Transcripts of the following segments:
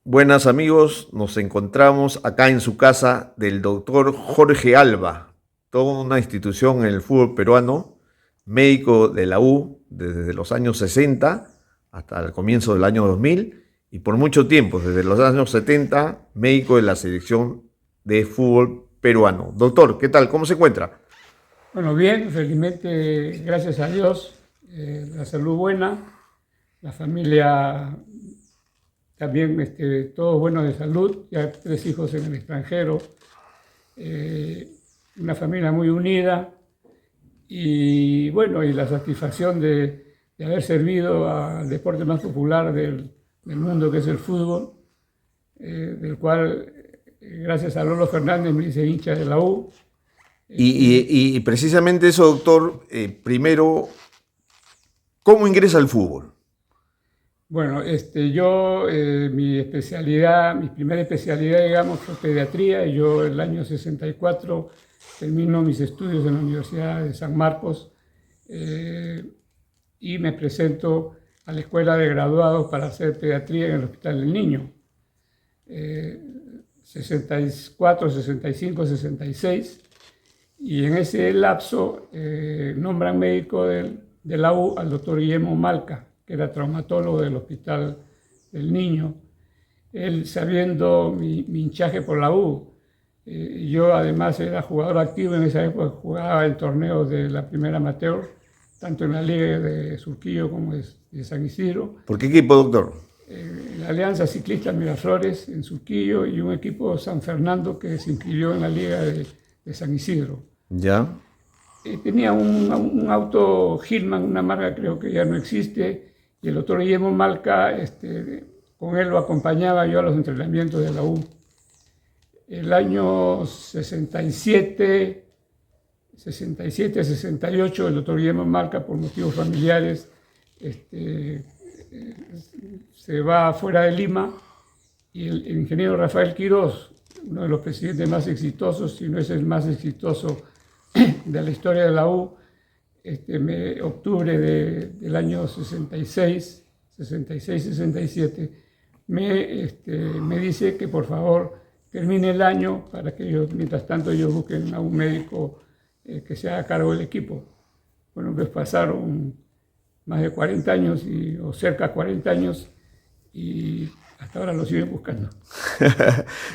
Buenas amigos, nos encontramos acá en su casa del doctor Jorge Alba, toda una institución en el fútbol peruano, médico de la U desde los años 60 hasta el comienzo del año 2000 y por mucho tiempo, desde los años 70, médico de la selección de fútbol peruano. Doctor, ¿qué tal? ¿Cómo se encuentra? Bueno, bien, felizmente, gracias a Dios, la salud buena, la familia también, todos buenos de salud, ya 3 hijos en el extranjero, eh, una familia muy unida y bueno, y la satisfacción de haber servido al deporte más popular del mundo, que es el fútbol, del cual, gracias a Lolo Fernández, me hice hincha de la U. Y precisamente eso, doctor, primero, ¿cómo ingresa al fútbol? Bueno, yo, mi primera especialidad, digamos, fue pediatría, y yo el año 64 termino mis estudios en la Universidad de San Marcos, y me presento a la escuela de graduados para hacer pediatría en el Hospital del Niño. 64, 65, 66, y en ese lapso nombran médico de la U al doctor Guillermo Malca, que era traumatólogo del Hospital del Niño. Él, sabiendo mi hinchaje por la U, yo además era jugador activo en esa época, jugaba en torneos de la primera amateur, tanto en la Liga de Surquillo como de San Isidro. ¿Por qué equipo, doctor? La Alianza Ciclista Miraflores en Surquillo y un equipo San Fernando que se inscribió en la Liga de San Isidro. ¿Ya? Tenía un auto Hillman, una marca creo que ya no existe, y el doctor Guillermo Malca, con él lo acompañaba yo a los entrenamientos de la U. El año 68, el doctor Guillermo Malca, por motivos familiares, se va fuera de Lima, y el ingeniero Rafael Quirós, uno de los presidentes más exitosos, si no es el más exitoso de la historia de la U, octubre del año 66-67, me dice que por favor termine el año para que ellos, mientras tanto, ellos busquen a un médico que se haga cargo del equipo. Bueno, pues pasaron más de 40 años, o cerca de 40 años, y hasta ahora lo siguen buscando.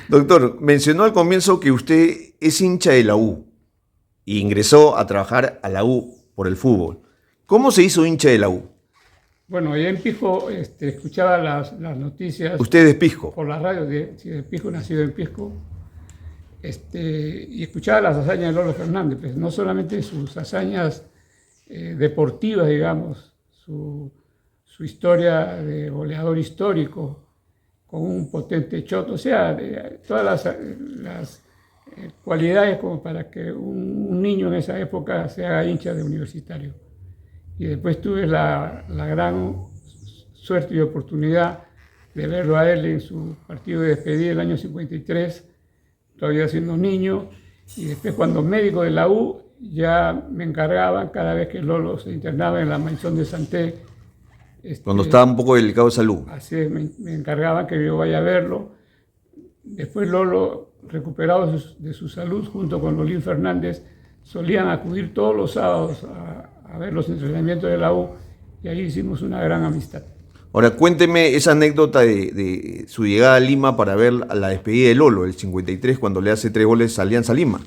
Doctor, mencionó al comienzo que usted es hincha de la U y ingresó a trabajar a la U por el fútbol. ¿Cómo se hizo hincha de la U? Bueno, yo en Pisco escuchaba las noticias. ¿Usted es Pisco? Por la radio, de Pisco, nacido en Pisco, y escuchaba las hazañas de Lolo Fernández, pues, no solamente sus hazañas deportivas, digamos, su historia de goleador histórico, con un potente shot, o sea, todas las cualidades como para que un niño en esa época se haga hincha de Universitario. Y después tuve la gran suerte y oportunidad de verlo a él en su partido de despedida el año 53, todavía siendo niño, y después, cuando médico de la U, ya me encargaban cada vez que Lolo se internaba en la mansión de Santé. Cuando estaba un poco delicado de salud. Así es, me encargaban que yo vaya a verlo. Después Lolo, recuperado de su salud, junto con Lolín Fernández, solían acudir todos los sábados a ver los entrenamientos de la U, y ahí hicimos una gran amistad. Ahora, cuénteme esa anécdota de su llegada a Lima para ver a la despedida de Lolo, el 53, cuando le hace 3 goles a Alianza Lima.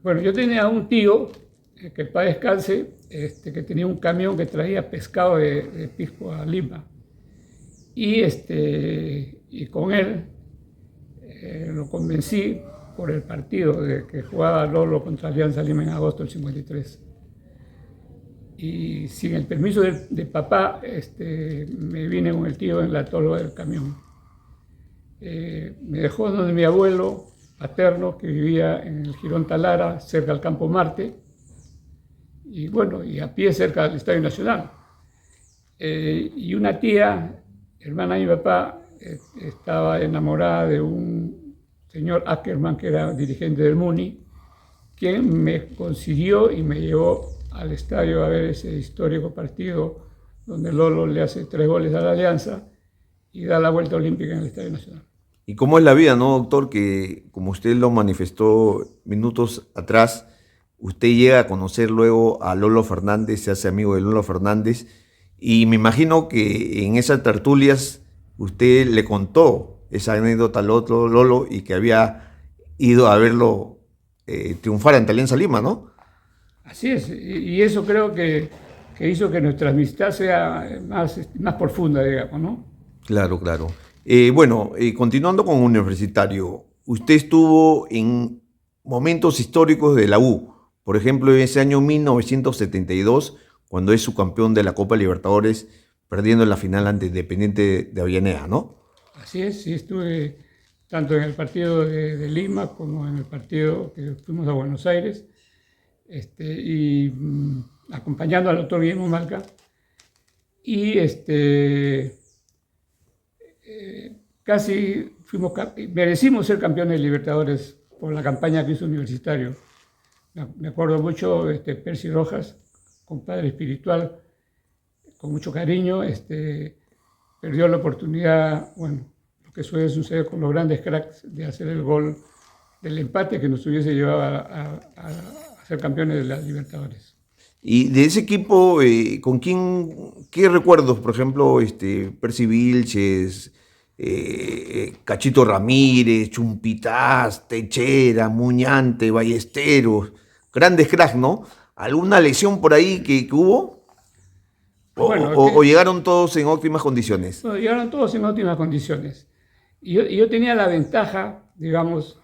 Bueno, yo tenía un tío, que en paz descanse, que tenía un camión que traía pescado de Pisco a Lima. Y con él lo convencí por el partido de que jugaba Lolo contra Alianza Lima en agosto del 53. Y sin el permiso de papá, me vine con el tío en la tolva del camión. Me dejó donde mi abuelo paterno, que vivía en el Jirón Talara, cerca del Campo Marte, y bueno, y a pie cerca del Estadio Nacional. Y una tía, hermana de mi papá, estaba enamorada de un señor Ackerman, que era dirigente del Muni, quien me consiguió y me llevó al estadio a ver ese histórico partido donde Lolo le hace 3 goles a la Alianza, y da la vuelta olímpica en el Estadio Nacional. ¿Y cómo es la vida, no, doctor? Que como usted lo manifestó minutos atrás, usted llega a conocer luego a Lolo Fernández, se hace amigo de Lolo Fernández, y me imagino que en esas tertulias usted le contó esa anécdota al otro Lolo y que había ido a verlo triunfar ante Alianza Lima, ¿no? Así es, y eso creo que hizo que nuestra amistad sea más profunda, digamos, ¿no? Claro, claro. Bueno, continuando con Universitario, usted estuvo en momentos históricos de la U, por ejemplo, en ese año 1972, cuando es subcampeón de la Copa Libertadores, perdiendo en la final ante Independiente de Avellaneda, ¿no? Así es, sí estuve tanto en el partido de Lima como en el partido que fuimos a Buenos Aires, acompañando al doctor Guillermo Malca, y casi merecimos ser campeones de Libertadores por la campaña que hizo Universitario. Me acuerdo mucho, Percy Rojas, compadre espiritual, con mucho cariño, perdió la oportunidad, bueno, lo que suele suceder con los grandes cracks, de hacer el gol del empate que nos hubiese llevado a ser campeones de las Libertadores. Y de ese equipo, ¿con quién, qué recuerdos, por ejemplo, Percy Vilches, Cachito Ramírez, Chumpitaz, Techera, Muñante, Ballesteros, grandes cracks, ¿no? ¿Alguna lesión por ahí que hubo? Bueno, ¿O llegaron todos en óptimas condiciones? No, llegaron todos en óptimas condiciones. Y yo tenía la ventaja, digamos,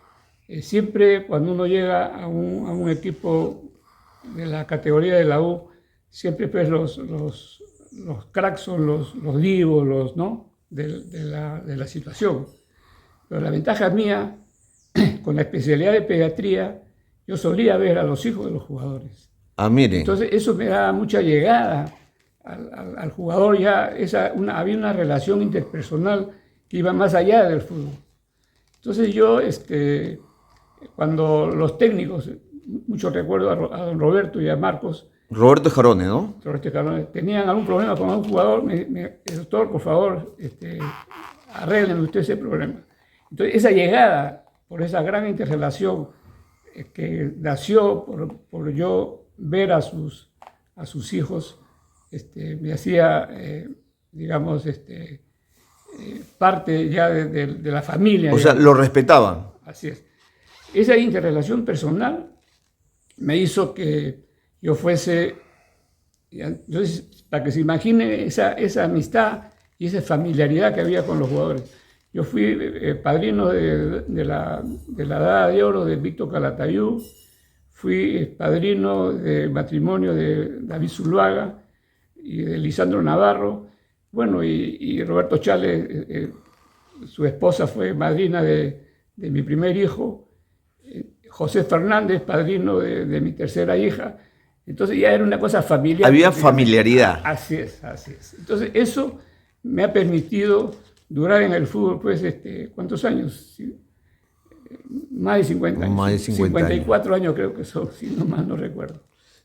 siempre cuando uno llega a un equipo de la categoría de la U, siempre pues los cracks son los divos, ¿no? de la situación. Pero la ventaja mía, con la especialidad de pediatría, yo solía ver a los hijos de los jugadores. Ah, mire. Entonces eso me daba mucha llegada al jugador, ya había una relación interpersonal que iba más allá del fútbol. Entonces yo, cuando los técnicos, mucho recuerdo a don Roberto y a Marcos. Roberto Jarone, ¿no? Roberto Jarone, tenían algún problema con algún jugador, doctor, por favor, arreglen usted ese problema. Entonces esa llegada, por esa gran interrelación que nació por yo ver a sus hijos, me hacía, digamos, parte ya de la familia. O sea, lo respetaban. Así es. Esa interrelación personal me hizo que yo fuese, entonces, para que se imagine esa amistad y esa familiaridad que había con los jugadores. Yo fui padrino de la Edad de Oro de Víctor Calatayud, fui padrino de matrimonio de David Zuluaga y de Lisandro Navarro, bueno, y Roberto Chale, su esposa fue madrina de mi primer hijo, José Fernández, padrino de mi tercera hija. Entonces ya era una cosa familiar. Había familiaridad. Así es. Entonces eso me ha permitido durar en el fútbol, pues, ¿cuántos años? Más de 50 años. Más de 54 años creo que son, si no mal no recuerdo.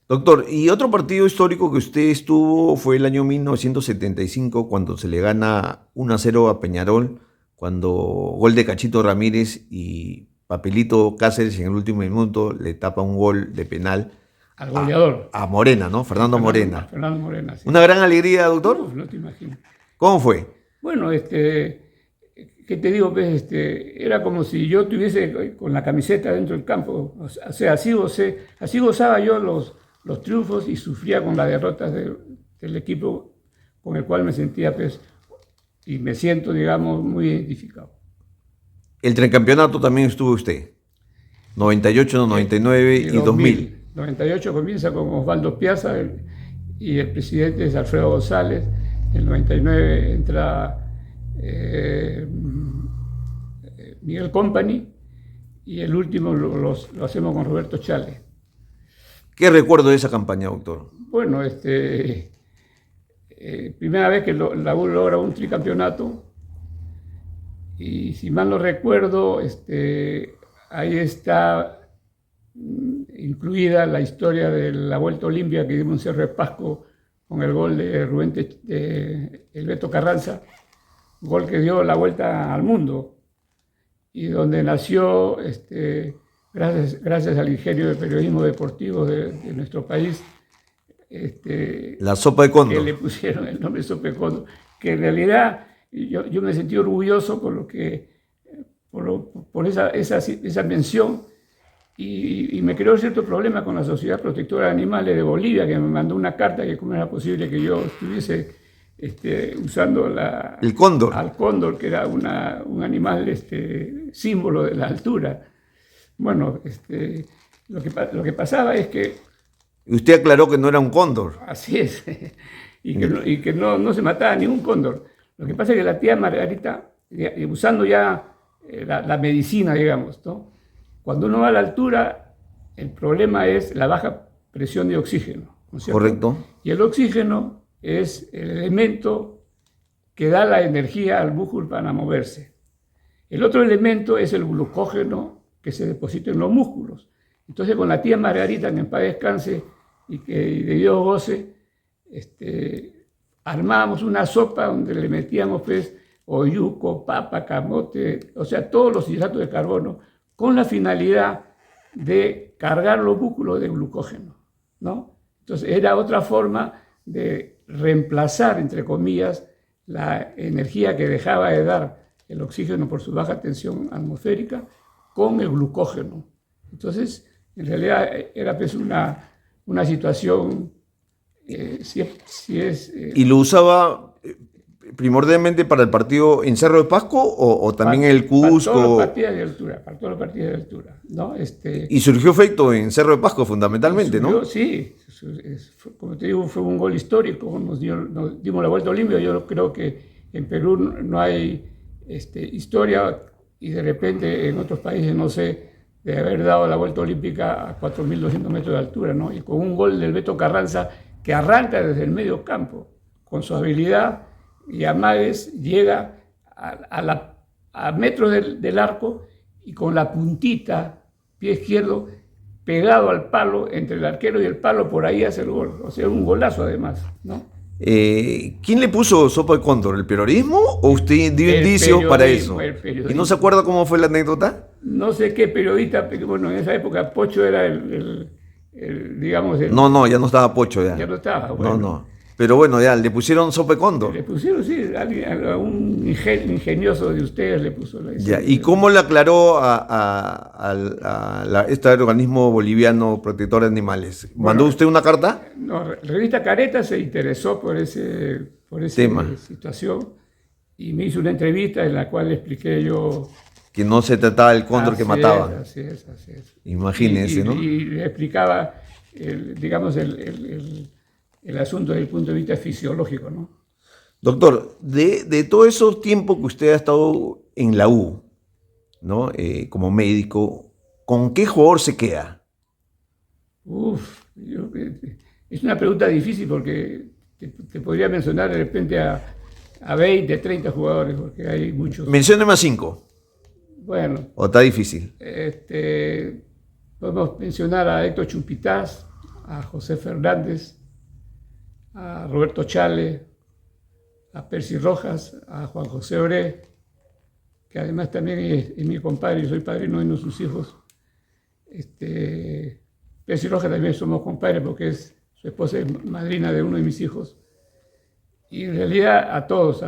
Doctor, y otro partido histórico que usted estuvo fue el año 1975, cuando se le gana 1-0 a Peñarol, cuando gol de Cachito Ramírez y Papelito Cáceres en el último minuto le tapa un gol de penal al goleador. A Morena, ¿no? Fernando Morena. Fernando Morena, sí. ¿Una gran alegría, doctor? No te imaginas. ¿Cómo fue? Bueno, ¿qué te digo? Pues, era como si yo estuviese con la camiseta dentro del campo. O sea, así gozaba yo los triunfos y sufría con las derrotas del equipo con el cual me sentía, pues, y me siento, digamos, muy identificado. El tricampeonato también estuvo usted. 98, 99 y 2000. 98 comienza con Osvaldo Piazza y el presidente es Alfredo González. En el 99 entra Miguel Company y el último lo hacemos con Roberto Chale. ¿Qué recuerdo de esa campaña, doctor? Bueno, primera vez que la U logra un tricampeonato y si mal no recuerdo, ahí está incluida la historia de la Vuelta Olímpica que dimos en Cerro de Pasco con el gol de Rubén de El Beto Carranza, gol que dio la vuelta al mundo y donde nació, gracias al ingenio del periodismo deportivo de nuestro país, La sopa de que cóndor. le pusieron el nombre Sopa de Cóndor, que en realidad yo me sentí orgulloso por esa mención y me creó cierto problema con la Sociedad Protectora de Animales de Bolivia, que me mandó una carta que cómo era posible que yo estuviese usando El cóndor. al cóndor, que era un animal símbolo de la altura. Bueno, lo que pasaba es que Y usted aclaró que no era un cóndor. así es, y que no se mataba ningún cóndor. Lo que pasa es que la tía Margarita, usando ya la medicina, digamos, ¿no? Cuando uno va a la altura, el problema es la baja presión de oxígeno, ¿no es cierto? Correcto. Y el oxígeno es el elemento que da la energía al músculo para moverse. El otro elemento es el glucógeno que se deposita en los músculos. Entonces, con la tía Margarita, que en paz descanse y que de Dios goce, armábamos una sopa donde le metíamos pues oyuco, papa, camote, o sea, todos los hidratos de carbono, con la finalidad de cargar los músculos de glucógeno, ¿no? Entonces, era otra forma de reemplazar, entre comillas, la energía que dejaba de dar el oxígeno por su baja tensión atmosférica con el glucógeno. Entonces, en realidad era pues una situación, ¿Y lo usaba primordialmente para el partido en Cerro de Pasco o también el Cusco? Para todas las partidas de altura, para todas las partidas de altura, ¿no? Y surgió efecto en Cerro de Pasco fundamentalmente, ¿no? Sí, como te digo, fue un gol histórico, nos dimos la vuelta olímpica. Yo creo que en Perú no hay historia y de repente en otros países, no sé, de haber dado la vuelta olímpica a 4.200 metros de altura, ¿no? Y con un gol del Beto Carranza que arranca desde el medio campo, con su habilidad y amagues, llega a metros del arco y con la puntita, pie izquierdo, pegado al palo, entre el arquero y el palo, por ahí hace el gol. O sea, un golazo además, ¿no? ¿Quién le puso sopa de cóndor? ¿El periodismo o usted dio indicios para eso? ¿Y no se acuerda cómo fue la anécdota? No sé qué periodista, porque bueno, en esa época Pocho era digamos... No, ya no estaba Pocho ya. Ya no estaba, bueno. No. Pero bueno, ya, le pusieron sopa de cóndor. Le pusieron, sí, a un ingenioso de ustedes le puso la Ya, ¿y cómo le aclaró a este organismo boliviano protector de animales? ¿Mandó usted una carta? No, la revista Careta se interesó por esa Tema. situación y me hizo una entrevista en la cual le expliqué yo... Que no se trataba del cóndor que mataba. Así es. Imagínense, ¿no? Y le explicaba, digamos, el asunto desde el punto de vista fisiológico, ¿no? Doctor, de todo ese tiempo que usted ha estado en la U, ¿no? Como médico, ¿con qué jugador se queda? Es una pregunta difícil porque te podría mencionar de repente a 20, 30 jugadores, porque hay muchos. Mencióneme a 5. Bueno. ¿O está difícil? Podemos mencionar a Héctor Chumpitaz, a José Fernández, a Roberto Chale, a Percy Rojas, a Juan José Oré, que además también es mi compadre, yo soy padrino de uno de sus hijos. Percy Rojas también somos compadres porque su esposa es madrina de uno de mis hijos. Y en realidad a todos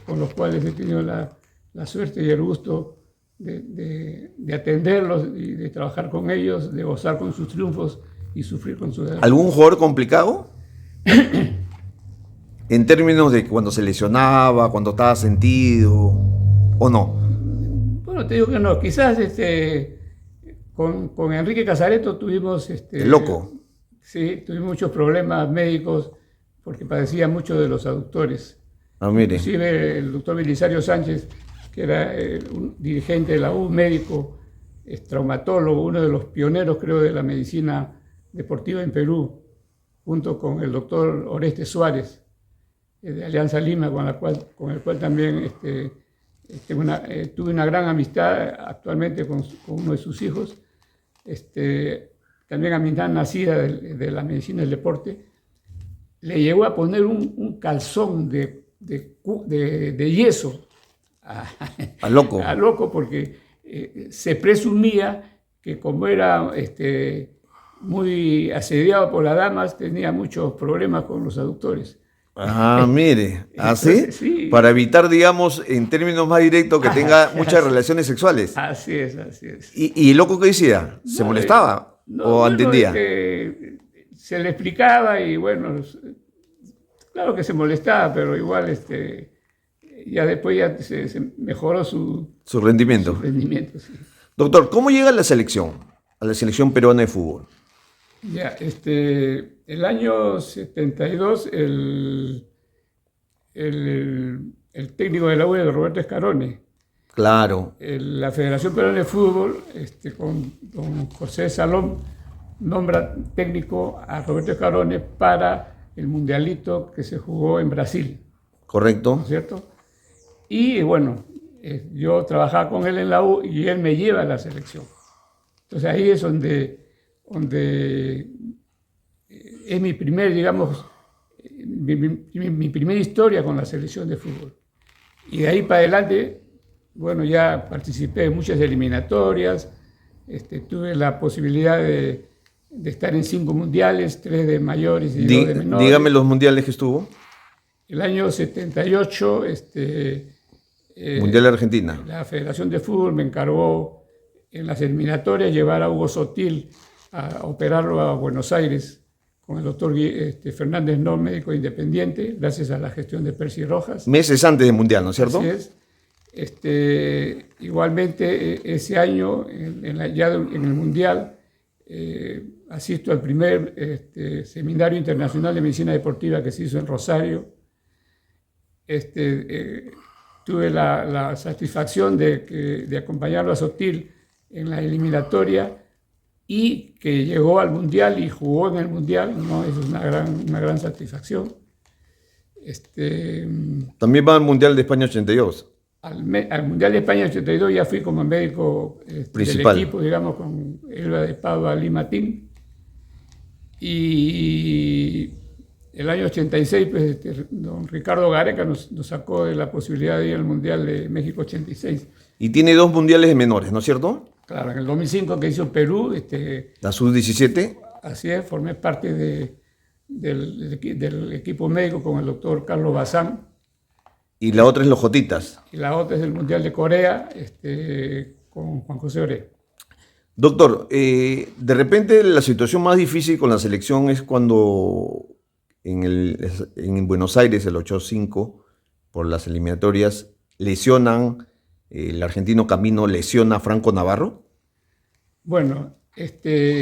con los cuales he tenido la suerte y el gusto de atenderlos y de trabajar con ellos, de gozar con sus triunfos y sufrir con sus derrotas. ¿Algún jugador complicado? En términos de cuando se lesionaba, cuando estaba sentido, ¿o no? Bueno, te digo que no. Quizás con Enrique Casareto tuvimos... El loco. Sí, tuvimos muchos problemas médicos porque padecía mucho de los aductores. Mire. Inclusive el doctor Belisario Sánchez, que era un dirigente de la U, médico, traumatólogo, uno de los pioneros, creo, de la medicina deportiva en Perú, junto con el doctor Oreste Suárez, de Alianza Lima, con el cual también tuve una gran amistad actualmente con uno de sus hijos, también amistad nacida de la medicina del deporte. Le llegó a poner un calzón de de yeso A loco. a loco, porque se presumía que como era muy asediado por las damas, tenía muchos problemas con los aductores. Ah, mire, ¿así? Entonces, sí. Para evitar, digamos, en términos más directos, que tenga muchas relaciones sexuales. Así es, así es. ¿Y el loco qué decía? ¿Se No, molestaba no, o bueno, entendía? se le explicaba y bueno, claro que se molestaba, pero igual ya después ya se mejoró Su su rendimiento. rendimiento. Sí. Doctor, ¿cómo llega a la selección peruana de fútbol? Ya, el año 72, el técnico de la U era Roberto Escarone. Claro, La Federación Peruana de Fútbol, con don José Salom, nombra técnico a Roberto Escarone para el mundialito que se jugó en Brasil, ¿no correcto. es cierto? Y bueno, yo trabajaba con él en la U y él me lleva a la selección. Entonces ahí es donde es mi primer, digamos, mi primera historia con la selección de fútbol. Y de ahí para adelante, bueno, ya participé en muchas eliminatorias, tuve la posibilidad de estar en 5 mundiales, 3 de mayores y 2 de menores. Dígame los mundiales que estuvo. El año 78, Mundial de Argentina. la Federación de Fútbol me encargó en las eliminatorias llevar a Hugo Sotil a operarlo a Buenos Aires con el doctor Fernández No, médico independiente, gracias a la gestión de Percy Rojas. Meses antes del mundial, ¿no es cierto? Así es. Igualmente, ese año, ya en el mundial, asisto al primer seminario internacional de medicina deportiva que se hizo en Rosario. Tuve la satisfacción de acompañarlo a Sotil en la eliminatoria y que llegó al mundial y jugó en el mundial, ¿no? Eso es una gran satisfacción. También va al Mundial de España 82. Al Mundial de España 82 ya fui como médico Principal. del equipo, digamos, con Elba de Padua, Lima Team. Y el año 86, pues, don Ricardo Gareca nos sacó de la posibilidad de ir al Mundial de México 86. Y tiene 2 mundiales de menores, ¿no es cierto? Claro, en el 2005 que hizo Perú, La sub-17. así es, formé parte del equipo médico con el doctor Carlos Bazán. Y la otra es los Jotitas. Y la otra es el Mundial de Corea, con Juan José Oré. Doctor, de repente la situación más difícil con la selección es cuando en Buenos Aires, el 8-5, por las eliminatorias, lesionan, el argentino Camino lesiona a Franco Navarro. Bueno,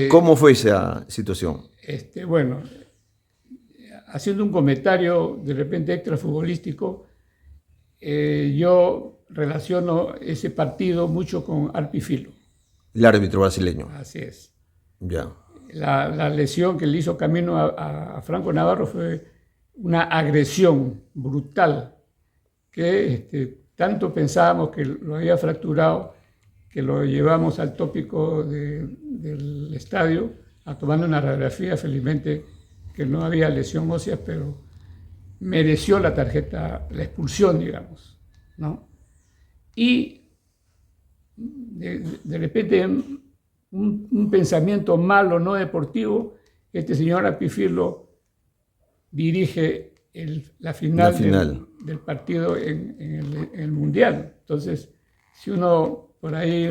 ¿Cómo fue esa situación? bueno, haciendo un comentario de repente extrafutbolístico, yo relaciono ese partido mucho con Arpifilo. El árbitro brasileño. Así es. Ya. La lesión que le hizo Camino a Franco Navarro fue una agresión brutal que tanto pensábamos que lo había fracturado que lo llevamos al tópico del estadio a tomar una radiografía, felizmente que no había lesión ósea, pero mereció la tarjeta, la expulsión, digamos, ¿no? Y de repente un pensamiento malo, no deportivo, este señor Arpifilo dirige la final. Del partido en el Mundial. Entonces, si uno por ahí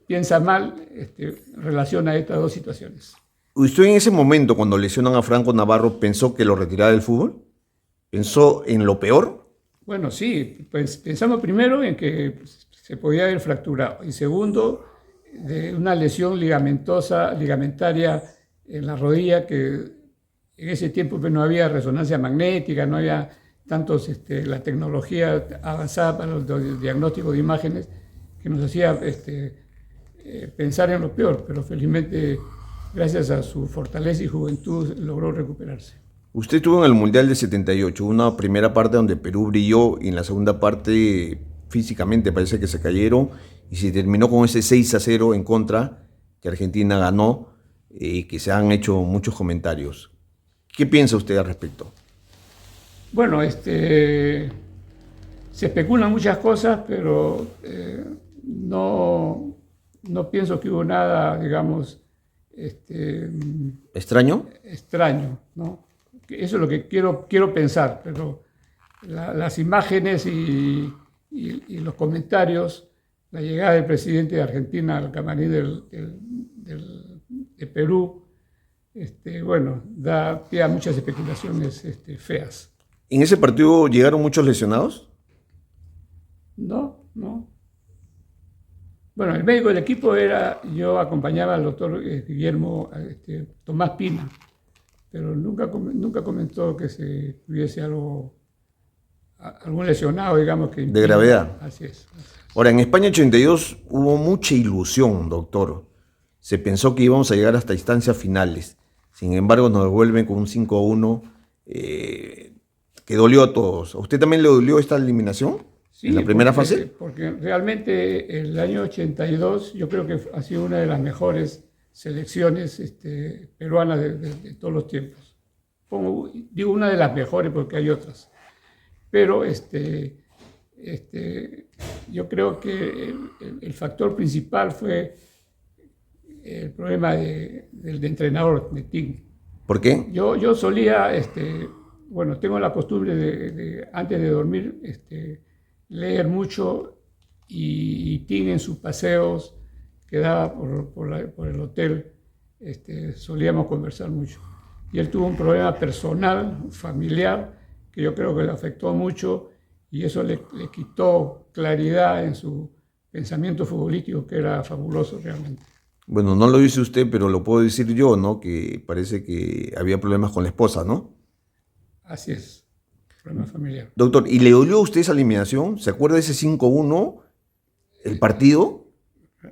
piensa mal, relaciona estas dos situaciones. ¿Usted en ese momento, cuando lesionan a Franco Navarro, pensó que lo retirara del fútbol? ¿Pensó en lo peor? Bueno, sí, pues pensamos primero en que se podía haber fracturado y segundo, de una lesión ligamentaria en la rodilla que en ese tiempo pues, no había resonancia magnética, no había tantos, la tecnología avanzada para los diagnósticos de imágenes que nos hacía pensar en lo peor, pero felizmente gracias a su fortaleza y juventud logró recuperarse. Usted estuvo en el Mundial de 78, una primera parte donde Perú brilló y en la segunda parte físicamente parece que se cayeron y se terminó con ese 6-0 en contra que Argentina ganó y que se han hecho muchos comentarios. ¿Qué piensa usted al respecto? Bueno, se especulan muchas cosas, pero no pienso que hubo nada, digamos, ¿Extraño? extraño, ¿no? Eso es lo que quiero pensar, pero las imágenes y los comentarios, la llegada del presidente de Argentina al camarín de Perú, bueno, da pie a muchas especulaciones feas. ¿En ese partido llegaron muchos lesionados? No. Bueno, el médico del equipo yo acompañaba al doctor Guillermo Tomás Pina, pero nunca comentó que se hubiese algún lesionado, digamos, que De gravedad. Así es. Ahora, en España 82 hubo mucha ilusión, doctor. Se pensó que íbamos a llegar hasta instancias finales. Sin embargo, nos devuelven con un 5-1 que dolió a todos. ¿A usted también le dolió esta eliminación? Sí, ¿En la primera fase? Porque realmente el año 82 yo creo que ha sido una de las mejores selecciones peruanas de todos los tiempos. Digo una de las mejores porque hay otras. Pero yo creo que el factor principal fue el problema del entrenador, de Ting. ¿Por qué? Yo solía, bueno, tengo la costumbre antes de dormir, leer mucho y Ting en sus paseos que daba por el hotel, solíamos conversar mucho. Y él tuvo un problema personal, familiar, que yo creo que le afectó mucho y eso le quitó claridad en su pensamiento futbolístico, que era fabuloso realmente. Bueno, no lo dice usted, pero lo puedo decir yo, ¿no? Que parece que había problemas con la esposa, ¿no? Así es, problema familiar. Doctor, ¿y le dolió a usted esa eliminación? ¿Se acuerda de ese 5-1, el partido?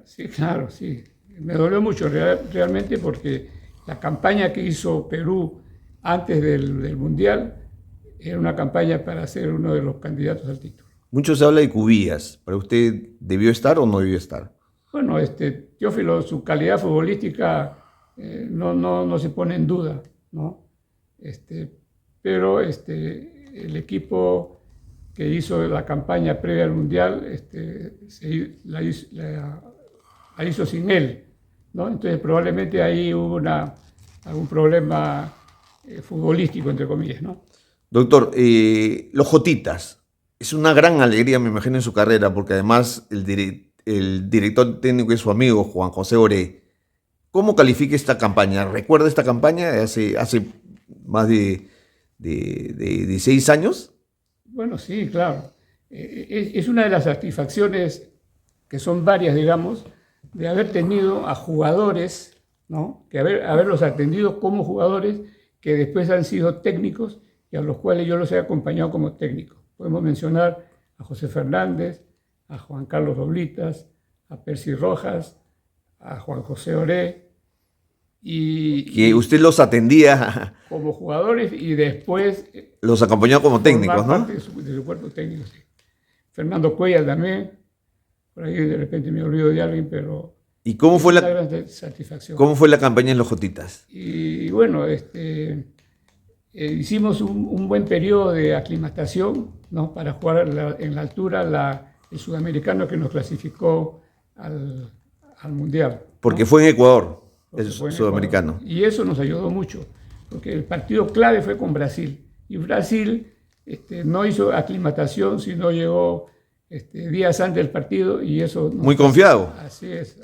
Sí, claro, sí. Me dolió mucho realmente porque la campaña que hizo Perú antes del Mundial era una campaña para ser uno de los candidatos al título. Mucho se habla de Cubillas. ¿Para usted debió estar o no debió estar? Bueno, Teófilo, su calidad futbolística no se pone en duda, ¿no? Pero el equipo que hizo la campaña previa al Mundial la hizo sin él, ¿no? Entonces probablemente ahí hubo algún problema futbolístico, entre comillas, ¿no? Doctor, los Jotitas. Es una gran alegría, me imagino, en su carrera, porque además el director técnico es su amigo, Juan José Oré. ¿Cómo califica esta campaña? ¿Recuerda esta campaña de hace más de 16 años? Bueno, sí, claro. Es una de las satisfacciones, que son varias, digamos, de haber tenido a jugadores, ¿no? Que haberlos atendido como jugadores que después han sido técnicos y a los cuales yo los he acompañado como técnico. Podemos mencionar a José Fernández, a Juan Carlos Oblitas, a Percy Rojas, a Juan José Oré. Que usted los atendía. Como jugadores y después... Los acompañó como técnicos, ¿no? De su cuerpo técnico, sí. Fernando Cuellar también. Por ahí de repente me olvido de alguien, pero... ¿Y cómo fue una gran satisfacción. ¿Cómo fue la campaña en los Jotitas? Y bueno, hicimos un buen periodo de aclimatación, ¿no? Para jugar en la altura el sudamericano que nos clasificó al Mundial, ¿no? Porque fue en Ecuador, el sudamericano. Ecuador. Y eso nos ayudó mucho, porque el partido clave fue con Brasil. Y Brasil no hizo aclimatación, sino llegó días antes del partido y eso... Muy confiado. Así es.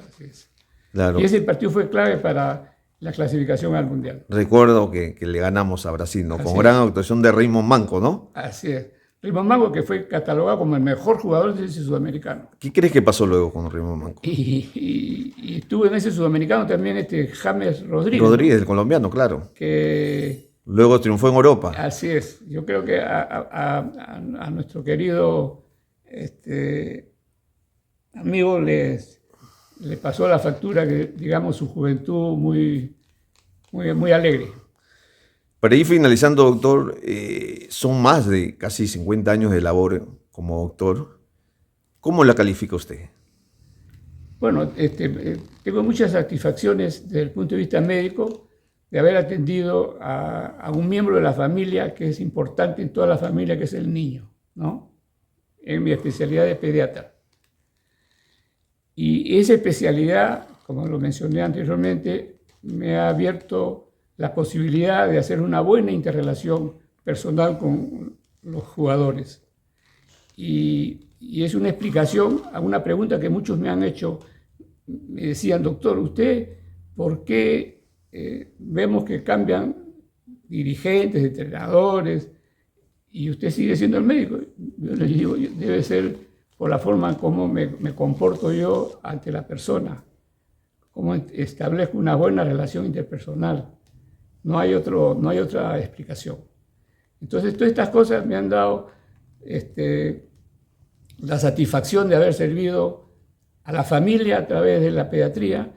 Claro. Y ese partido fue clave para la clasificación al Mundial. Recuerdo que le ganamos a Brasil, ¿no? Con gran actuación de Raymond Manco, ¿no? Así es. Raymond Manco, que fue catalogado como el mejor jugador de ese sudamericano. ¿Qué crees que pasó luego con Raymond Manco? Y estuvo en ese sudamericano también James Rodríguez. Rodríguez, ¿no? El colombiano, claro. Que luego triunfó en Europa. Así es. Yo creo que a nuestro querido amigo le pasó la factura, que digamos su juventud muy alegre. Para ir finalizando, doctor, son más de casi 50 años de labor como doctor. ¿Cómo la califica usted? Bueno, tengo muchas satisfacciones desde el punto de vista médico, de haber atendido a un miembro de la familia que es importante en toda la familia, que es el niño, ¿no? En mi especialidad de pediatra. Y esa especialidad, como lo mencioné anteriormente, me ha abierto la posibilidad de hacer una buena interrelación personal con los jugadores. Y es una explicación a una pregunta que muchos me han hecho. Me decían, doctor, ¿usted por qué vemos que cambian dirigentes, entrenadores, y usted sigue siendo el médico? Yo les digo, debe ser por la forma en cómo me comporto yo ante la persona, cómo establezco una buena relación interpersonal. No hay otra explicación. Entonces, todas estas cosas me han dado la satisfacción de haber servido a la familia a través de la pediatría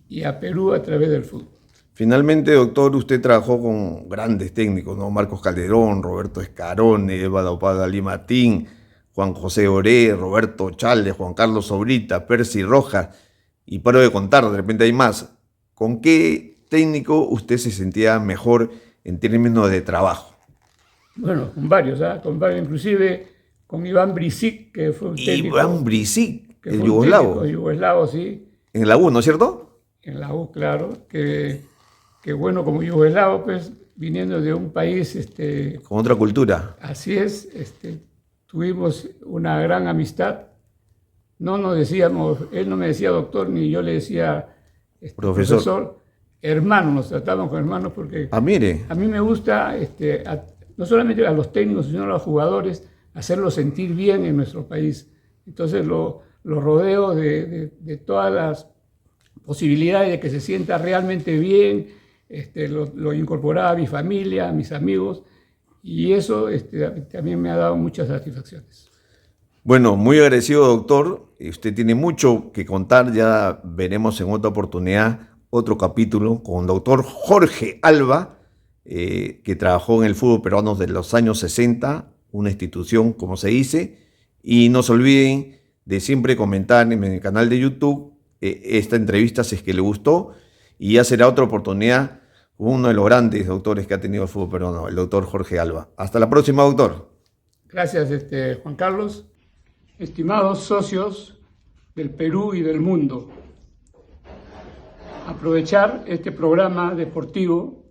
y a Perú a través del fútbol. Finalmente, doctor, usted trabajó con grandes técnicos, ¿no? Marcos Calderón, Roberto Escarone, Eva Dalí Martín, Juan José Oré, Roberto Chalde, Juan Carlos Sobrita, Percy Rojas, y paro de contar, de repente hay más. ¿Con qué técnico usted se sentía mejor en términos de trabajo? Bueno, con varios, inclusive con Iván Brisic, que fue un técnico. Iván Brisic, el yugoslavo. Yugoslavo, sí. En la U, ¿no es cierto? En la U, claro, que bueno, como yugoslavo, pues, viniendo de un país... con otra cultura. Así es, tuvimos una gran amistad. No nos decíamos, él no me decía doctor, ni yo le decía profesor. Hermanos, nos tratamos con hermanos porque... mire. A mí me gusta, no solamente a los técnicos, sino a los jugadores, hacerlos sentir bien en nuestro país. Entonces los rodeo de todas las posibilidades de que se sienta realmente bien, lo incorporaba a mi familia, a mis amigos, y eso también me ha dado muchas satisfacciones. Bueno, muy agradecido, doctor. Usted tiene mucho que contar, ya veremos en otra oportunidad otro capítulo con el doctor Jorge Alba, que trabajó en el fútbol peruano desde los años 60, una institución, como se dice, y no se olviden de siempre comentar en el canal de YouTube esta entrevista si es que le gustó, y ya será otra oportunidad con uno de los grandes doctores que ha tenido el fútbol peruano, el doctor Jorge Alba. Hasta la próxima, doctor. Gracias, Juan Carlos. Estimados socios del Perú y del mundo, aprovechar este programa deportivo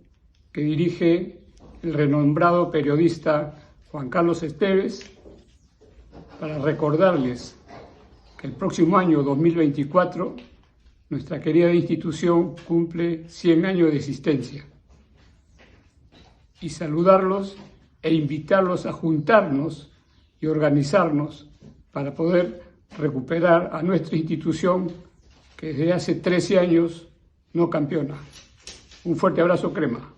que dirige el renombrado periodista Juan Carlos Esteves para recordarles que el próximo año 2024 nuestra querida institución cumple 100 años de existencia, y saludarlos e invitarlos a juntarnos y organizarnos para poder recuperar a nuestra institución que desde hace 13 años no campeona. Un fuerte abrazo, Crema.